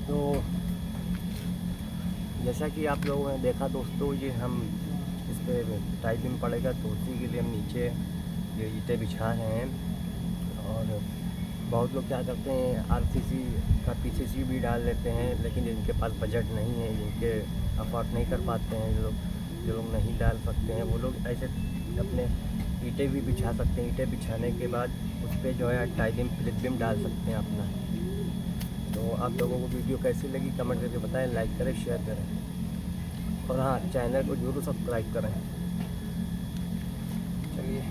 तो जैसा कि आप लोगों ने देखा दोस्तों, ये हम इस पर टाइम दिन पड़ेगा तो उसी के लिए हम नीचे ये ईंटें बिछा रहे हैं। और बहुत लोग क्या करते हैं, आरसीसी का पीसीसी भी डाल लेते हैं, लेकिन जिनके पास बजट नहीं है, जिनके अफोर्ड नहीं कर पाते हैं, जो लोग नहीं डाल सकते हैं, वो लोग ऐसे अपने ईंटें भी बिछा सकते हैं। ईंटें बिछाने के बाद उस पर जो है टाइलिंग फिलिपिम डाल सकते हैं अपना। तो आप लोगों को वीडियो कैसी लगी कमेंट करके बताएं, लाइक करें, शेयर करें और हाँ, चैनल को जरूर सब्सक्राइब करें। चलिए।